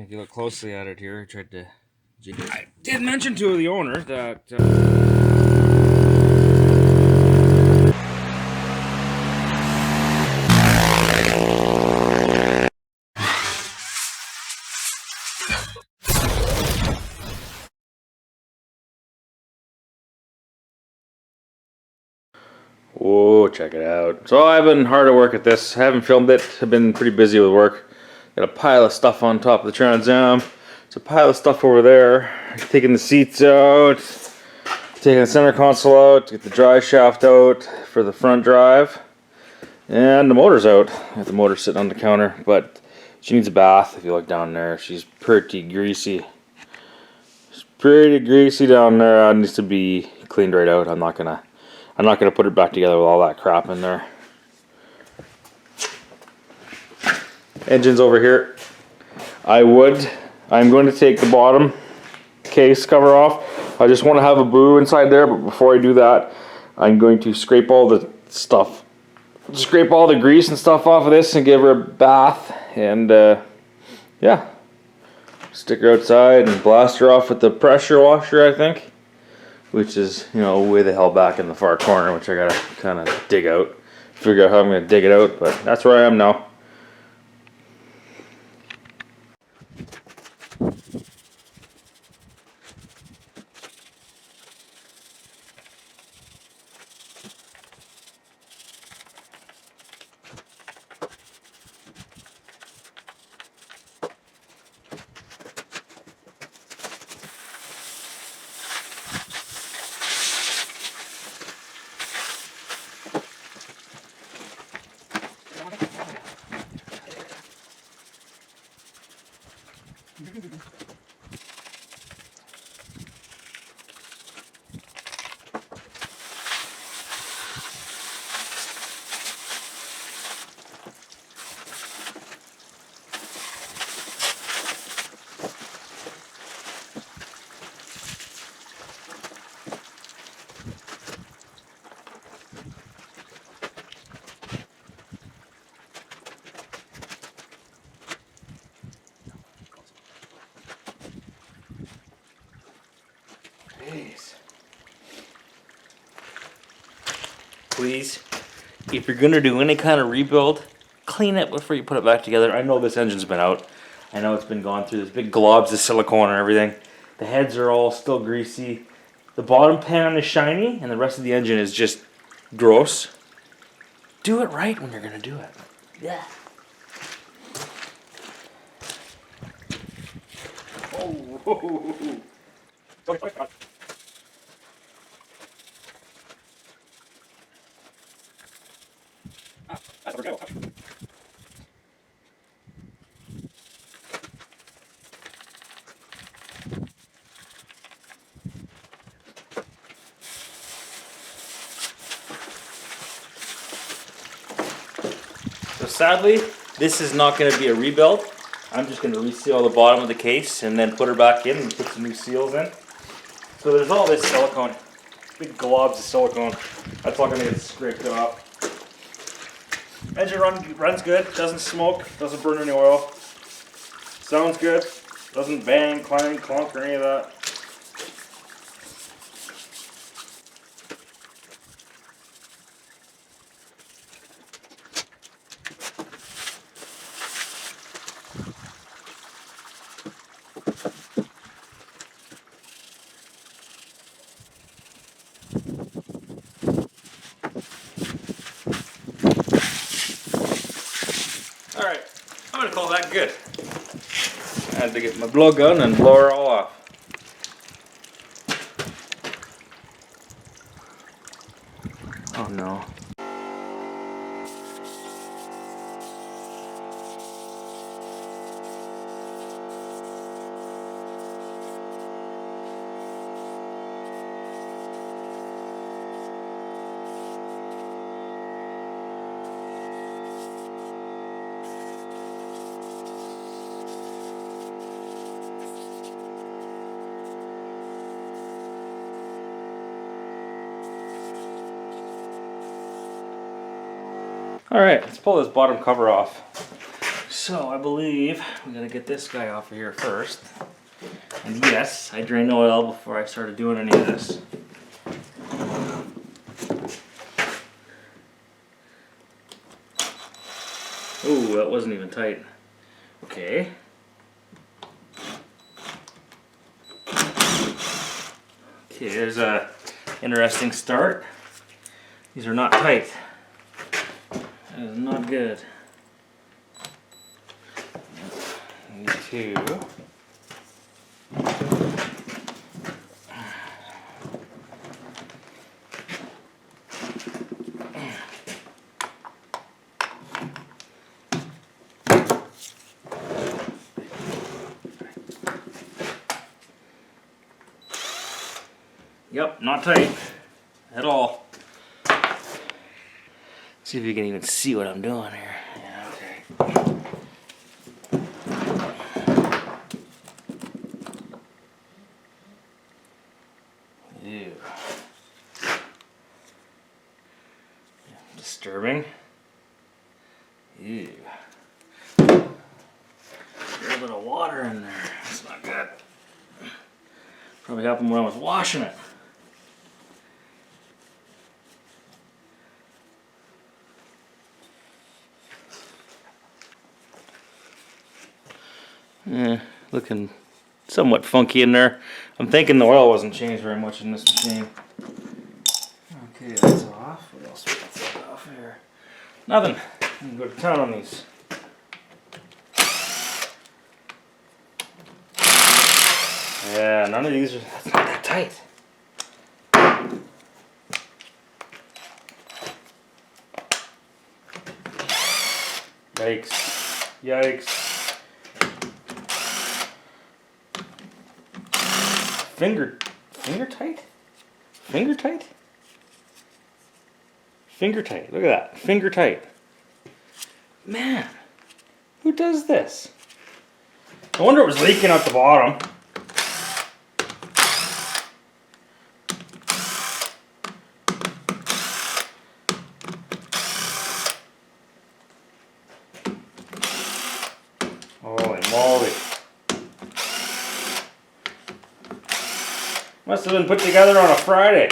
If you look closely at it here, I did mention to the owner that. Whoa, check it out. So I've been hard at work at this. I haven't filmed it. I've been pretty busy with work. Got a pile of stuff on top of the Trans Am. There's a pile of stuff over there. Taking the seats out. Taking the center console out. Get the drive shaft out for the front drive. And the motor's out. I have the motor sitting on the counter. But she needs a bath. If you look down there, she's pretty greasy. She's pretty greasy down there. It needs to be cleaned right out. I'm not gonna put it back together with all that crap in there. Engine's over here. I'm going to take the bottom case cover off. I just want to have a boo inside there, but before I do that, I'm going to scrape all the stuff. Scrape all the grease and stuff off of this and give her a bath. And yeah, stick her outside and blast her off with the pressure washer, I think. Which is, you know, way the hell back in the far corner, which I gotta kind of dig out. Figure out how I'm gonna dig it out, but that's where I am now. Please, if you're gonna do any kind of rebuild, clean it before you put it back together. I know this engine's been out. I know it's been gone through this big globs of silicone and everything. The heads are all still greasy. The bottom pan is shiny and the rest of the engine is just gross. Do it right when you're gonna do it. Yeah. Oh. So sadly, this is not going to be a rebuild. I'm just going to reseal the bottom of the case and then put her back in and put some new seals in. So there's all this silicone, big globs of silicone. That's all going to get scraped off. Engine runs good, doesn't smoke, doesn't burn any oil. Sounds good, doesn't bang, clang, clunk or any of that. Alright, I'm going to call that good. I had to get my blow gun and blow her all off. Oh no. Alright, let's pull this bottom cover off. So I believe we gotta get this guy off of here first. And yes, I drained the oil before I started doing any of this. Ooh, that wasn't even tight. Okay. Okay, there's a interesting start. These are not tight. That is not good. Need to. Yep, not tight at all. See if you can even see what I'm doing here. Yeah, okay. Ew. Disturbing. Ew. A little bit of water in there. That's not good. Probably happened when I was washing it. Looking somewhat funky in there. I'm thinking the oil wasn't changed very much in this machine. Okay, that's off. What else we got to take off here? Nothing. I can go to town on these. Yeah, none of these are that's not that tight. Yikes. Yikes. Finger tight? Finger tight? Finger tight. Look at that. Finger tight. Man, who does this? I wonder it was leaking out the bottom. Holy moly. Must have been put together on a Friday.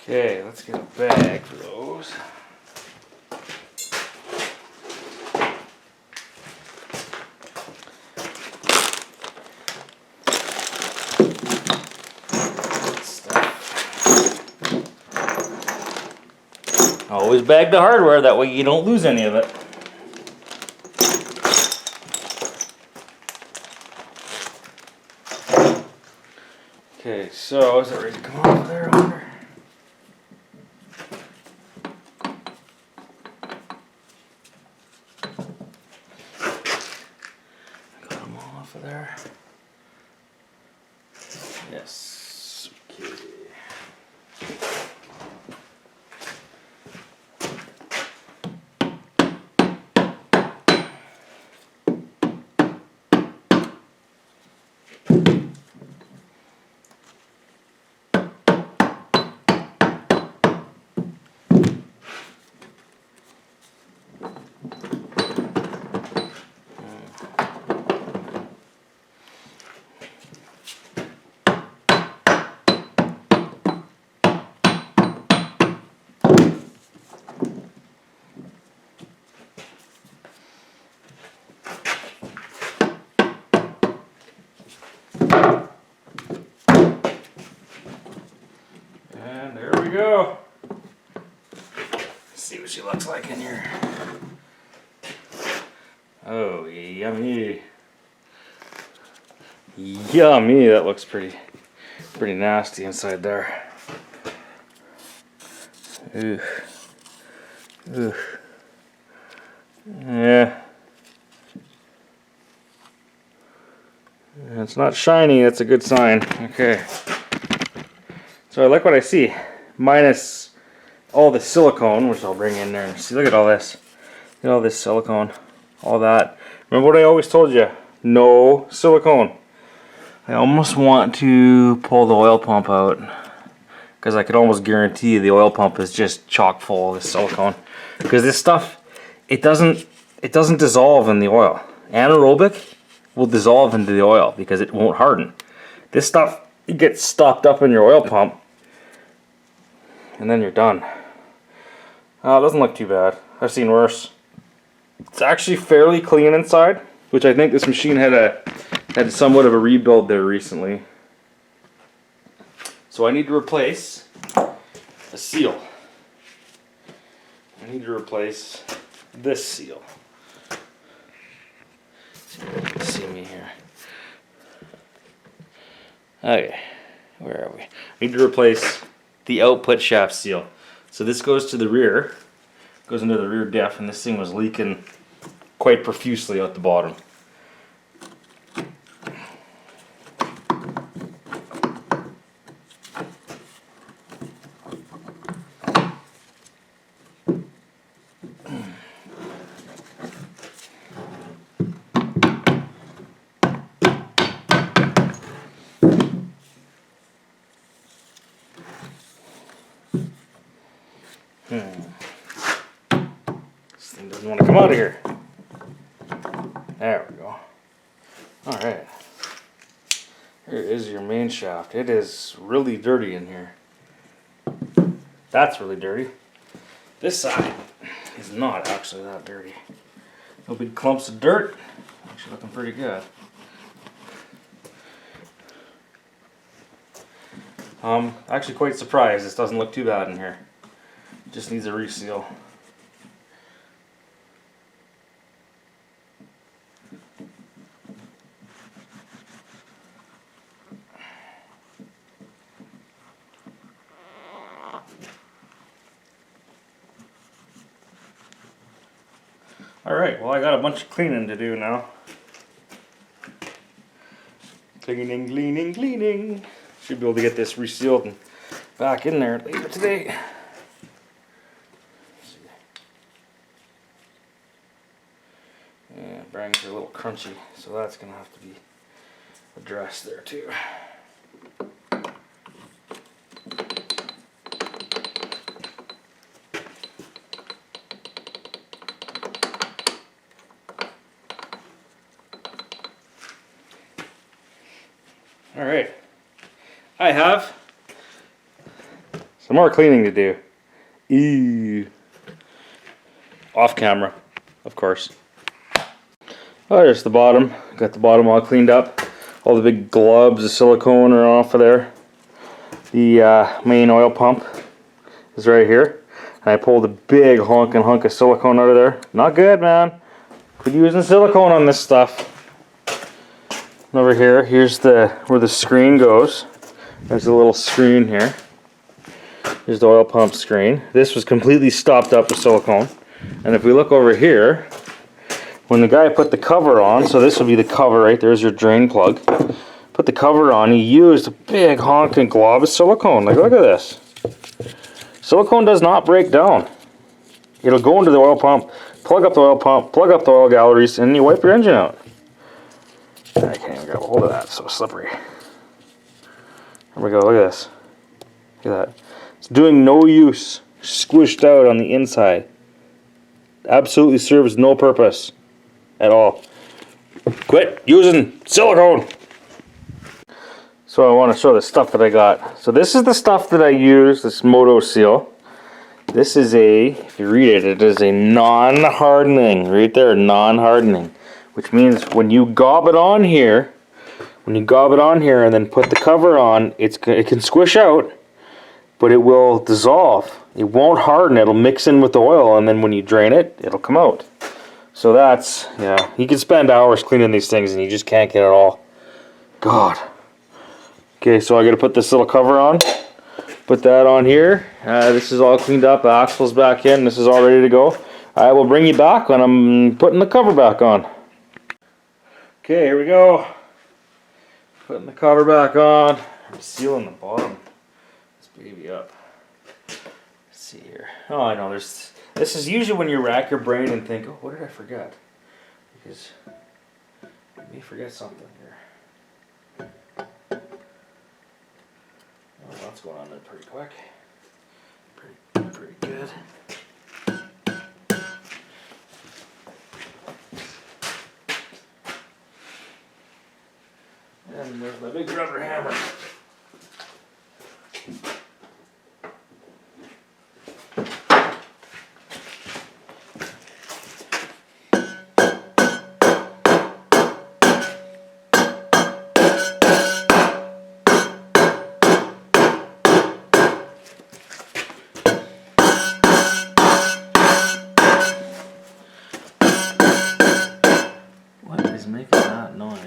Okay, let's get a bag for those. Always bag the hardware, that way you don't lose any of it. Okay, so is it ready to come off there? I wonder? Got them all off of there. Yes. Okay. And there we go. Let's see what she looks like in here. Oh, yummy. Yummy, that looks pretty nasty inside there. Ooh. Ooh. Yeah. It's not shiny, that's a good sign. Okay. So I like what I see. Minus all the silicone, which I'll bring in there and see. Look at all this. Look at all this silicone. All that. Remember what I always told you? No silicone. I almost want to pull the oil pump out, because I could almost guarantee the oil pump is just chock full of this silicone. Because this stuff, it doesn't dissolve in the oil. Anaerobic will dissolve into the oil because it won't harden. This stuff, it gets stopped up in your oil pump, and then you're done. It doesn't look too bad. I've seen worse. It's actually fairly clean inside, which I think this machine had somewhat of a rebuild there recently. So I need to replace a seal. I need to replace this seal. See if you can see me here. Okay, where are we? I need to replace the output shaft seal. So this goes to the rear, goes into the rear diff, and this thing was leaking quite profusely out the bottom. This thing doesn't want to come out of here. There we go. Alright. Here is your main shaft. It is really dirty in here. That's really dirty. This side is not actually that dirty. No big clumps of dirt. Actually looking pretty good. Actually quite surprised this doesn't look too bad in here. Just needs a reseal. Alright, well I got a bunch of cleaning to do now. Cleaning, cleaning, cleaning. Should be able to get this resealed and back in there later today. Yeah, bearings are a little crunchy, so that's going to have to be addressed there too. Alright, I have some more cleaning to do. Ew. Off camera, of course. Oh, there's the bottom. Got the bottom all cleaned up. All the big globs of silicone are off of there. The main oil pump is right here. And I pulled a big honking hunk of silicone out of there. Not good, man. Quit using silicone on this stuff. And over here, here's where the screen goes. There's a little screen here. Here's the oil pump screen. This was completely stopped up with silicone. And if we look over here, when the guy put the cover on, so this will be the cover, right? There's your drain plug. Put the cover on, he used a big honking glob of silicone. Like, look at this. Silicone does not break down. It'll go into the oil pump, plug up the oil pump, plug up the oil galleries, and you wipe your engine out. I can't even grab a hold of that, it's so slippery. There we go, look at this. Look at that. It's doing no use. Squished out on the inside. Absolutely serves no purpose at all. Quit using silicone. So I want to show the stuff that I got. So this is the stuff that I use, this Moto Seal. This is if you read it, it is a non-hardening, right there, non-hardening. Which means when you gob it on here, and then put the cover on, it can squish out, but it will dissolve. It won't harden, it'll mix in with the oil, and then when you drain it, it'll come out. So that's, yeah, you can spend hours cleaning these things and you just can't get it all. God. Okay, so I gotta put this little cover on. Put that on here. This is all cleaned up, the axle's back in, this is all ready to go. I will bring you back when I'm putting the cover back on. Okay, here we go. Putting the cover back on. I'm sealing the bottom. This baby up. Let's see here. Oh, I know. This is usually when you rack your brain and think, oh, what did I forget? Because you may forget something here. Oh, that's going on there pretty quick. Pretty good. And there's my big rubber hammer. What is making that noise?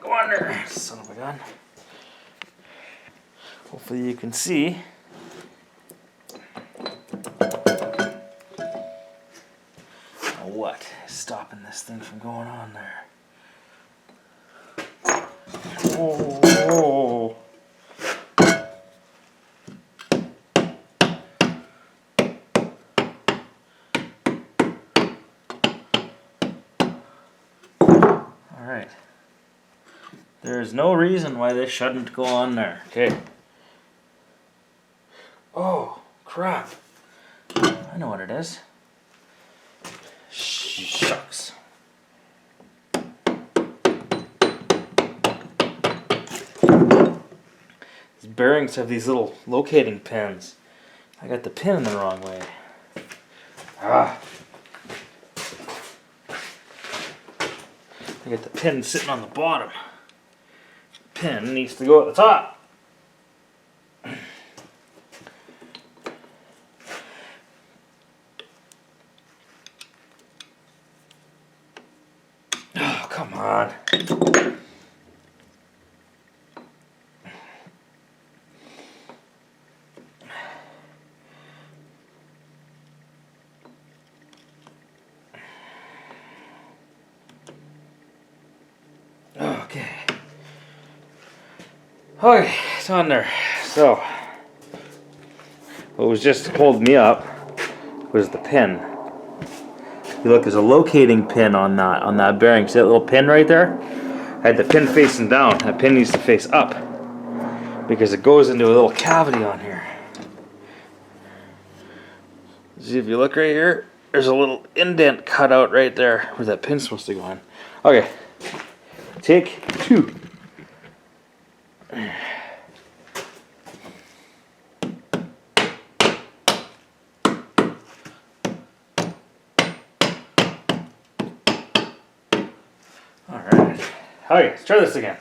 Go on there, son of a gun. Hopefully you can see. Now what is stopping this thing from going on there? Oh. All right. There's no reason why this shouldn't go on there. Okay. Oh, crap. I know what it is. Shucks. These bearings have these little locating pins. I got the pin in the wrong way. Ah. I got the pin sitting on the bottom. Pin needs to go at the top. Oh, come on. Okay. Okay, it's on there. So, what was just holding me up was the pin. You look, there's a locating pin on that bearing. See that little pin right there? I had the pin facing down. That pin needs to face up because it goes into a little cavity on here. See, if you look right here, there's a little indent cut out right there where that pin's supposed to go on. Okay, take two. Alright. Okay, let's try this again.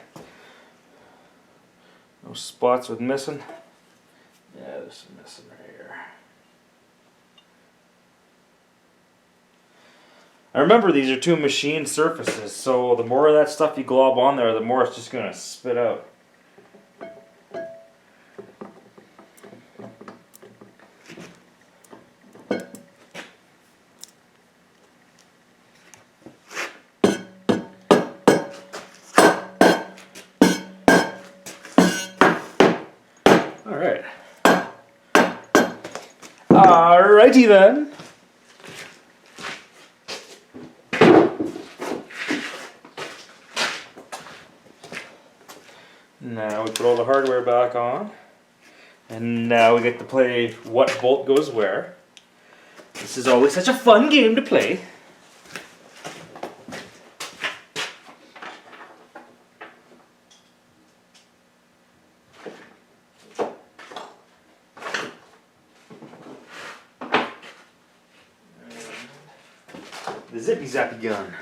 No spots with missing. Yeah, there's some missing right here. I remember these are two machined surfaces, so the more of that stuff you glob on there, the more it's just going to spit out. Alright. Alrighty then. Now we put all the hardware back on. And now we get to play what bolt goes where. This is always such a fun game to play. The zippy zappy gun.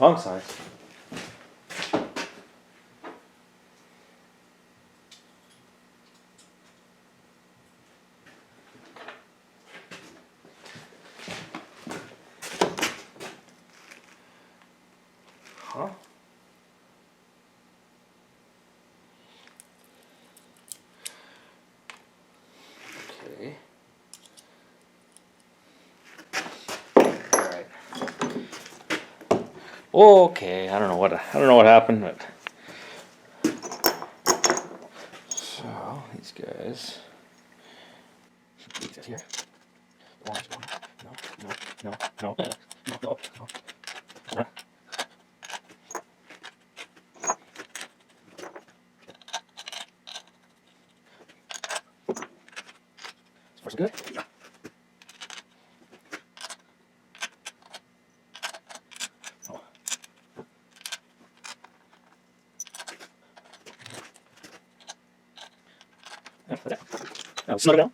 Wrong size. Huh? Okay. Alright. Okay, I don't know what happened, but so these guys. These guys here. No, no, no, no, no, no, no. This good? Yeah. Oh. Now, snug it down.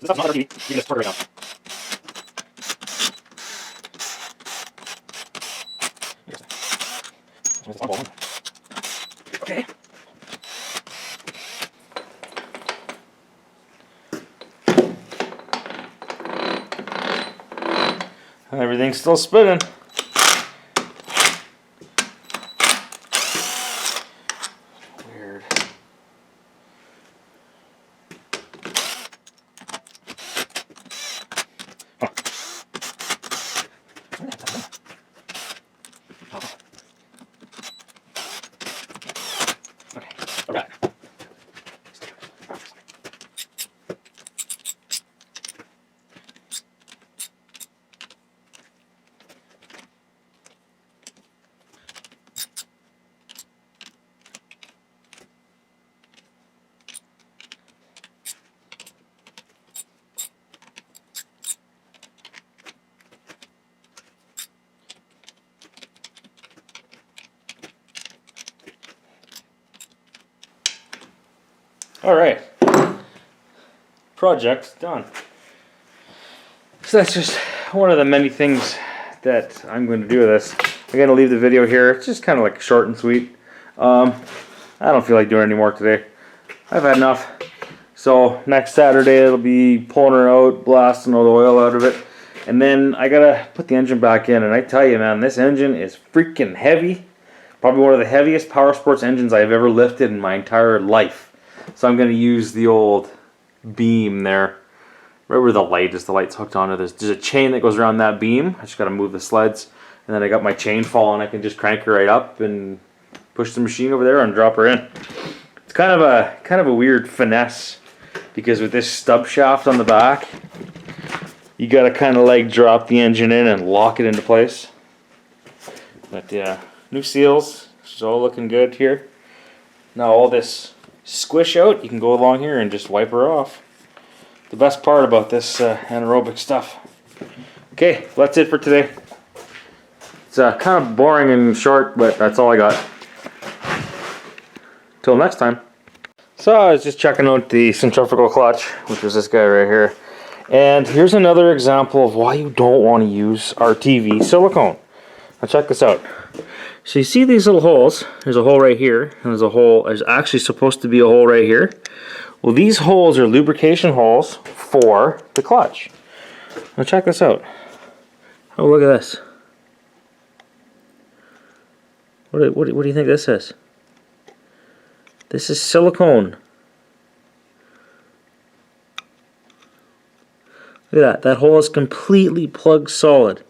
This stuff's not hard to eat. You can just pour it right down. Okay. Everything's still spinning. Weird. Huh. Okay. All right. All right. Project's done. So that's just one of the many things that I'm going to do with this. I'm going to leave the video here. It's just kind of like short and sweet. I don't feel like doing any more today. I've had enough. So next Saturday it'll be pulling her out, blasting all the oil out of it. And then I got to put the engine back in. And I tell you, man, this engine is freaking heavy. Probably one of the heaviest power sports engines I've ever lifted in my entire life. So I'm going to use the old beam there. Right where the light is, the light's hooked onto this. There's a chain that goes around that beam. I just got to move the sleds. And then I got my chain falling. I can just crank her right up and push the machine over there and drop her in. It's kind of a weird finesse, because with this stub shaft on the back, you got to kind of like drop the engine in and lock it into place. But yeah, new seals. It's all looking good here. Now all this squish out, you can go along here and just wipe her off. The best part about this anaerobic stuff. Okay, that's it for today. It's kind of boring and short, but that's all I got. Till next time. So I was just checking out the centrifugal clutch, which was this guy right here. And here's another example of why you don't want to use RTV silicone. Now check this out. So you see these little holes? There's a hole right here, and there's actually supposed to be a hole right here. Well, these holes are lubrication holes for the clutch. Now check this out. Oh, look at this. What do you think this is? This is silicone. Look at that. That hole is completely plug solid.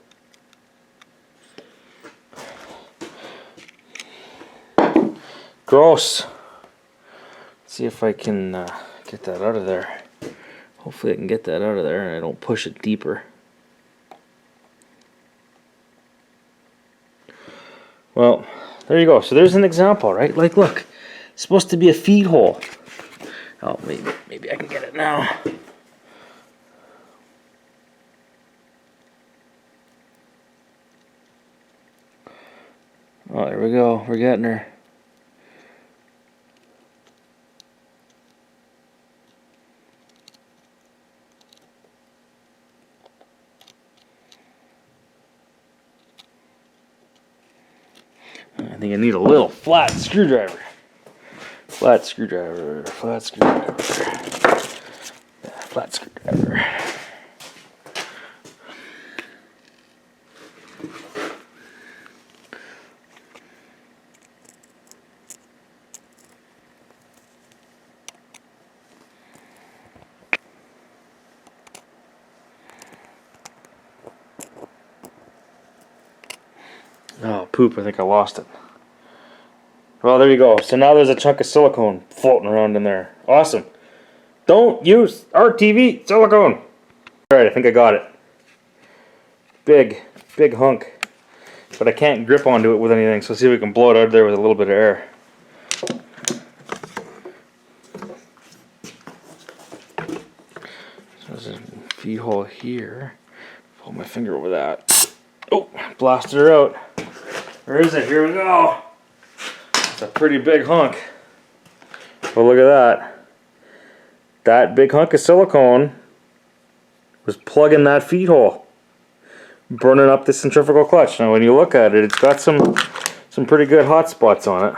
Gross. Let's see if I can get that out of there. Hopefully I can get that out of there and I don't push it deeper. Well, there you go. So there's an example, right? Like, look, it's supposed to be a feed hole. Oh, maybe I can get it now. Oh, there we go. We're getting her. think I need a little flat screwdriver. Flat screwdriver. Flat screwdriver. Yeah, flat screwdriver. Oh, poop, I think I lost it. Well, there you go. So now there's a chunk of silicone floating around in there. Awesome. Don't use RTV silicone. Alright, I think I got it. Big hunk. But I can't grip onto it with anything, so let's see if we can blow it out of there with a little bit of air. So there's a feed hole here. Pull my finger over that. Oh, blasted her out. Where is it? Here we go. It's a pretty big hunk. Well, look at that. That big hunk of silicone was plugging that feed hole, burning up the centrifugal clutch. Now, when you look at it, it's got some pretty good hot spots on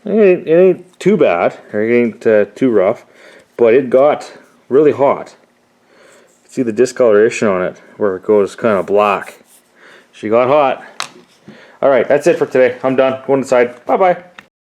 it. It ain't too bad, or it ain't too rough, but it got really hot. You can see the discoloration on it, where it goes kind of black. She got hot. Alright, that's it for today. I'm done. Going inside. Bye-bye.